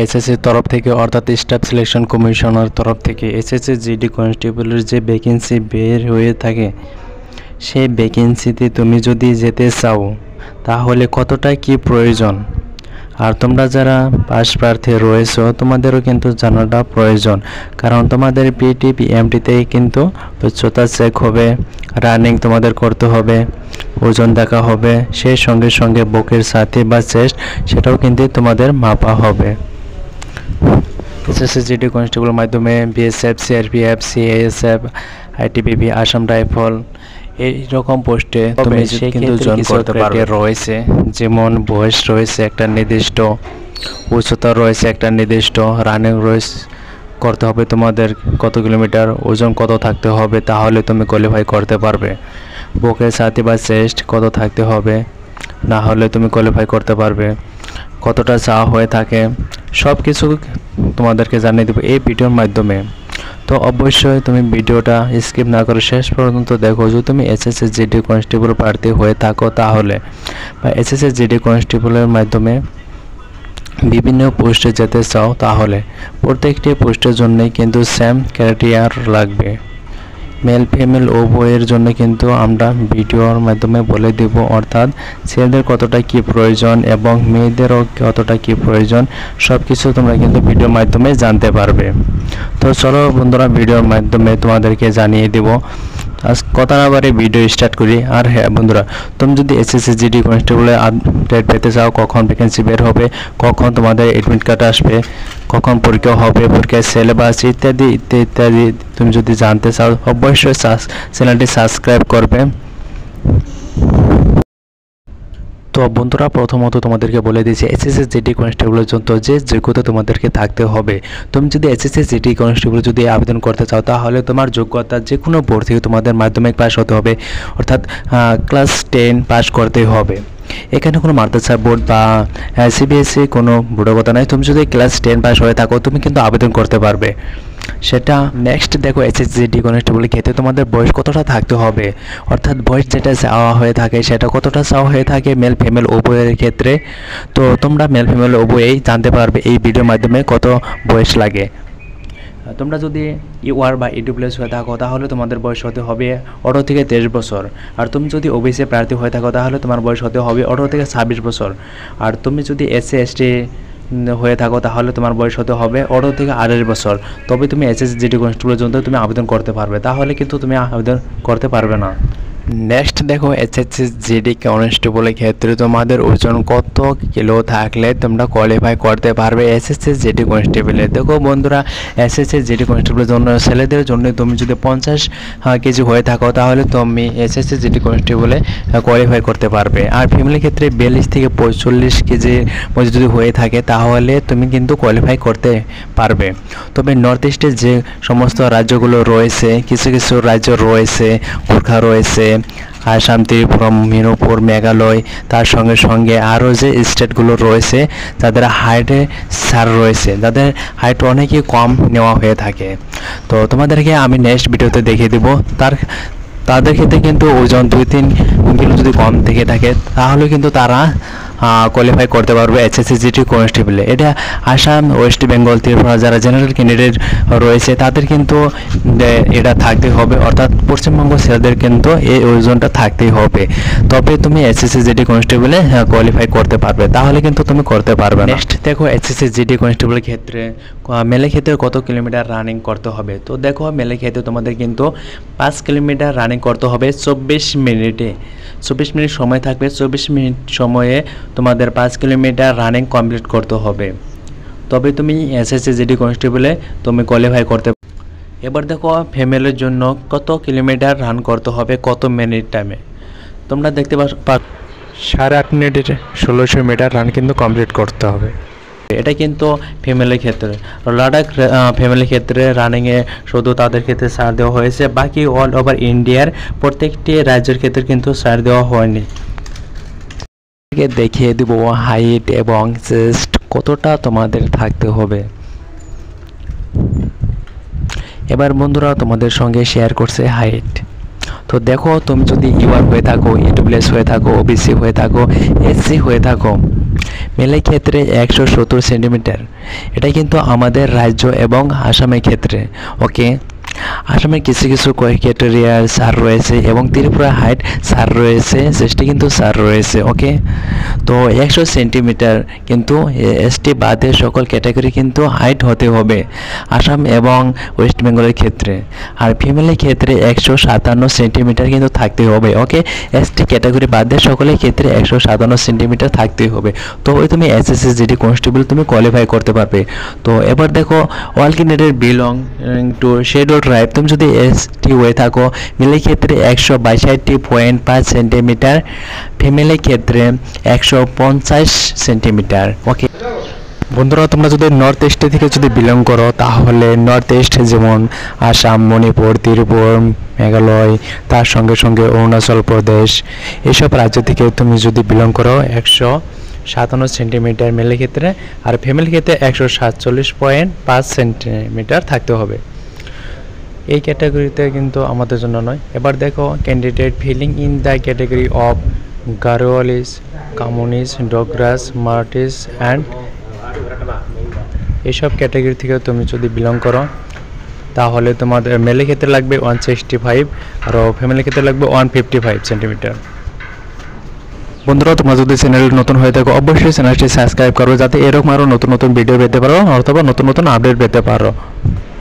এসএসসির তরফ থেকে অর্থাৎ স্টাফ সিলেকশন কমিশনের তরফ থেকে এসএসসি জিডি কনস্টেবলের যে ভ্যাকেন্সি বের হয়ে থাকে সেই ভ্যাকেন্সিতে তুমি যদি যেতে চাও তাহলে কতটা কি প্রয়োজন, আর তোমরা যারা পাস প্রার্থী রয়েছো তোমাদেরও কিন্তু জানাটা প্রয়োজন, কারণ তোমাদের পিটিপি এমটিতে কিন্তু উচ্চতা চেক হবে, রানিং তোমাদের করতে হবে, ওজন দেখা হবে, সেই সঙ্গে সঙ্গে বুকের সাথে বা চেস্ট সেটাও কিন্তু তোমাদের মাপা হবে। এসএসসি জিডি কনস্টেবলের মাধ্যমে BSF, CRPF, CASF, ITBP, Assam rifle এই রকম পোস্টে তুমি কিন্তু জয়েন করতে পারবে। রয়েছে যেমন বয়স রয়েছে একটা নির্দিষ্ট, উচ্চতা রয়েছে একটা নির্দিষ্ট, রানিং রয়েছে করতে হবে তোমাদের কত কিলোমিটার, ওজন কত থাকতে হবে তাহলে তুমি কোয়ালিফাই করতে পারবে, বুকের সাথে বা চেস্ট কত থাকতে হবে না হলে তুমি কোয়ালিফাই করতে পারবে, কতটা চাওয়া হয়ে থাকে সব কিছু তোমাদেরকে জানিয়ে দেবো এই ভিডিওর মাধ্যমে। তো অবশ্যই তুমি ভিডিওটা স্কিপ না করে শেষ পর্যন্ত দেখো। যদি তুমি এসএসসি জিডি কনস্টেবল প্রার্থী হয়ে থাকো তাহলে বা এসএসসি জিডি কনস্টেবলের মাধ্যমে বিভিন্ন পোস্টে যেতে চাও তাহলে প্রত্যেকটি পোস্টের জন্যই কিন্তু সেম ক্রাইটেরিয়া লাগবে। মেল ফিমেল উভয়ের জন্য কিন্তু আমরা ভিডিওর মাধ্যমে বলে দেব, অর্থাৎ ছেলেদের কতটা কি প্রয়োজন এবং মেয়েদেরও কতটা কি প্রয়োজন সব কিছু তোমরা কিন্তু ভিডিওর মাধ্যমে জানতে পারবে। তো চলো বন্ধুরা ভিডিওর মাধ্যমে তোমাদেরকে জানিয়ে দেব। আজ কথা না বারে ভিডিও স্টার্ট করি। আর হ্যাঁ বন্ধুরা, তুমি যদি এসএসসি জিডি কনস্টেবলের আপডেট পেতে চাও, কখন ভ্যাকেন্সি বের হবে, কখন তোমাদের অ্যাডমিট কার্ড আসবে, কখন পরীক্ষা হবে, পরীক্ষার সিলেবাস ইত্যাদি ইত্যাদি তুমি যদি জানতে চাও অবশ্যই চ্যানেলটি সাবস্ক্রাইব করবে। তো বন্ধুরা প্রথমত তোমাদেরকে বলে দিয়েছি এসএসসি জিডি কনস্টেবলের জন্য যে যোগ্যতা তোমাদেরকে থাকতে হবে। তুমি যদি এসএসসি জিডি কনস্টেবল যদি আবেদন করতে চাও তাহলে তোমার যোগ্যতা যে কোনো বোর্ড থেকে তোমাদের মাধ্যমিক পাস হতে হবে, অর্থাৎ ক্লাস 10 পাস করতে হবে। এখানে কোনো মাদ্রাসা বোর্ড বা সিবিএসসি কোনো বোর্ডের কথা নাই। তুমি যদি ক্লাস 10 পাস হয়ে থাকো তুমি কিন্তু আবেদন করতে পারবে সেটা। নেক্সট দেখো এসএসসি জিডি কনস্টেবলের ক্ষেত্রে তোমাদের বয়স কতটা থাকতে হবে, অর্থাৎ বয়স যেটা চাওয়া হয়ে থাকে সেটা কতটা চাওয়া হয়ে থাকে মেল ফিমেল উভয়ের ক্ষেত্রে। তো তোমরা মেল ফিমেল উভয়েই জানতে পারবে এই ভিডিওর মাধ্যমে কত বয়স লাগে। তোমরা যদি ইউআর বা ইডব্লিউএস হয়ে থাকো তাহলে তোমাদের বয়স হতে হবে 18 থেকে 23 বছর, আর তুমি যদি ওবিসি প্রার্থী হয়ে থাকো তাহলে তোমার বয়স হতে হবে 18 থেকে 26 বছর, আর তুমি যদি এসসি এসটি হয়ে থাকো তাহলে তোমার বয়স হতে হবে 18 থেকে 28 বছর। তবে তুমি এসএসসি জিডি কনস্টেবলের জন্য তুমি আবেদন করতে পারবে, তাহলে কিন্তু তুমি আবেদন করতে পারবে না। নেক্সট দেখো এসএসসি জিডি কনস্টেবলের ক্ষেত্রে তোমাদের ওজন কত কিলো থাকলে তোমরা কোয়ালিফাই করতে পারবে এসএসসি জিডি কনস্টেবলে। দেখো বন্ধুরা, এসএসসি জিডি কনস্টেবলের জন্য ছেলেদের জন্য তুমি যদি 50 কেজি হয়ে থাকো তাহলে তুমি এসএসসি জিডি কনস্টেবলে কোয়ালিফাই করতে পারবে, আর ফ্যামিলির ক্ষেত্রে 42 থেকে 45 কেজির মধ্যে যদি হয়ে থাকে তাহলে তুমি কিন্তু কোয়ালিফাই করতে পারবে। তবে নর্থ ইস্টের যে সমস্ত রাজ্যগুলো রয়েছে, কিছু কিছু রাজ্য রয়েছে, গোর্খা রয়েছে, আসাম, ত্রিপুরা, মণিপুর, মেঘালয়, তার সঙ্গে সঙ্গে আরও যে স্টেটগুলো রয়েছে যাদের হাইটে ছাড় রয়েছে, যাদের হাইট অনেকই কম নেওয়া হয়ে থাকে। তো তোমাদেরকে আমি নেক্সট ভিডিওতে দেখিয়ে দেব তাদের ক্ষেত্রে কিন্তু ওজন 2-3 কিলো যদি কম থেকে থাকে তাহলে কিন্তু তারা কোয়ালিফাই করতে পারবে এসএসসি জিডি কনস্টেবলে। এটা আসাম, ওয়েস্ট বেঙ্গল, ত্রিপুরা যারা জেনারেল ক্যান্ডিডেট রয়েছে তাদের কিন্তু এটা থাকতেই হবে, অর্থাৎ পশ্চিমবঙ্গ ছেলেদের কিন্তু এই ওজনটা থাকতেই হবে, তবে তুমি এসএসসি জিডি কনস্টেবলে কোয়ালিফাই করতে পারবে, তাহলে কিন্তু তুমি করতে পারবে। নেক্সট দেখো এসএসসি জিডি কনস্টেবলের ক্ষেত্রে মেলের ক্ষেত্রে কত কিলোমিটার রানিং করতে হবে। তো দেখো মেলের ক্ষেত্রে তোমাদের কিন্তু 5 কিলোমিটার রানিং করতে হবে 24 মিনিটে। 24 মিনিট সময় থাকবে, 24 মিনিট সময়ে তোমাদের 5 কিলোমিটার রানিং কমপ্লিট করতে হবে, তবে তুমি এসএসসি জিডি কনস্টেবলে তুমি কোয়ালিফাই করতে। এবার দেখো ফিমেলের জন্য কত কিলোমিটার রান করতে হবে কত মিনিট টাইমে। তোমরা দেখতে পাচ্ছ 8.5 মিনিটে 1600 মিটার রান কিন্তু কমপ্লিট করতে হবে। এটা কিন্তু ফিমেলের ক্ষেত্রে। লাদাখ ফিমেলের ক্ষেত্রে রানিংয়ে শুধু তাদের ক্ষেত্রে ছাড় দেওয়া হয়েছে, বাকি অল ওভার ইন্ডিয়ার প্রত্যেকটি রাজ্যের ক্ষেত্রে কিন্তু ছাড় দেওয়া হয়নি। দেখিয়ে দেব হাইট এবং চেস্ট কতটা তোমাদের থাকতে হবে। এবার বন্ধুরা তোমাদের সঙ্গে শেয়ার করছে হাইট। তো দেখো তুমি যদি ইউআর হয়ে থাকো, ইডব্লিউএস হয়ে থাকো, ওবিসি হয়ে থাকো, এসসি হয়ে থাকো মেলের ক্ষেত্রে 170 সেন্টিমিটার। এটা কিন্তু আমাদের রাজ্য এবং আসামের ক্ষেত্রে। ওকে, আসামের কিছু কিছু ক্রাইটেরিয়ার সার রয়েছে এবং ত্রিপুরা হাইট সার রয়েছে, সেটি কিন্তু সার রয়েছে। ওকে, তো 100 সেন্টিমিটার কিন্তু এসটি বাদে সকল ক্যাটাগরি কিন্তু হাইট হতে হবে আসাম এবং ওয়েস্ট বেঙ্গলের ক্ষেত্রে। আর ফিমেলের ক্ষেত্রে 157 সেন্টিমিটার কিন্তু থাকতে হবে। ওকে, এসটি ক্যাটাগরি বাদে সকলের ক্ষেত্রে 157 সেন্টিমিটার থাকতে হবে, তবে তুমি এসএসসি জিডি কনস্টেবল তুমি কোয়ালিফাই করতে পারবে। তো এবার দেখো, all candidate belong to schedule tribe, তুমি যদি এসটি হয়ে থাকো মেলের ক্ষেত্রে 162.5 সেন্টিমিটার, ফিমেলের ক্ষেত্রে 150 সেন্টিমিটার। ওকে বন্ধুরা, তোমরা যদি নর্থ ইস্ট থেকে যদি বিলং করো তাহলে নর্থ ইস্ট যেমন আসাম, মণিপুর, ত্রিপুরা, মেঘালয়, তার সঙ্গে সঙ্গে অরুণাচল প্রদেশ, এইসব রাজ্য থেকে তুমি যদি বিলং করো 157 সেন্টিমিটার মেলের ক্ষেত্রে, আর ফিমেলের ক্ষেত্রে 147.5 সেন্টিমিটার থাকতে হবে। এই ক্যাটাগরিতে কিন্তু আমাদের জন্য নয়। এবার দেখো, candidate filling in the category of Garhwalis, Kumaonis, Dogras, Marathis and এইসব ক্যাটাগরি থেকে তুমি যদি বিলং করো তাহলে তোমাদের মেলের ক্ষেত্রে লাগবে 165 আর ফিমেলের ক্ষেত্রে লাগবে 155 সেন্টিমিটার। বন্ধুরা, তোমরা যদি চ্যানেল নতুন হয়ে থাকো অবশ্যই চ্যানেলটি সাবস্ক্রাইব করো, যাতে এরকম আরও নতুন নতুন ভিডিও পেতে পারো অথবা নতুন নতুন আপডেট পেতে পারো।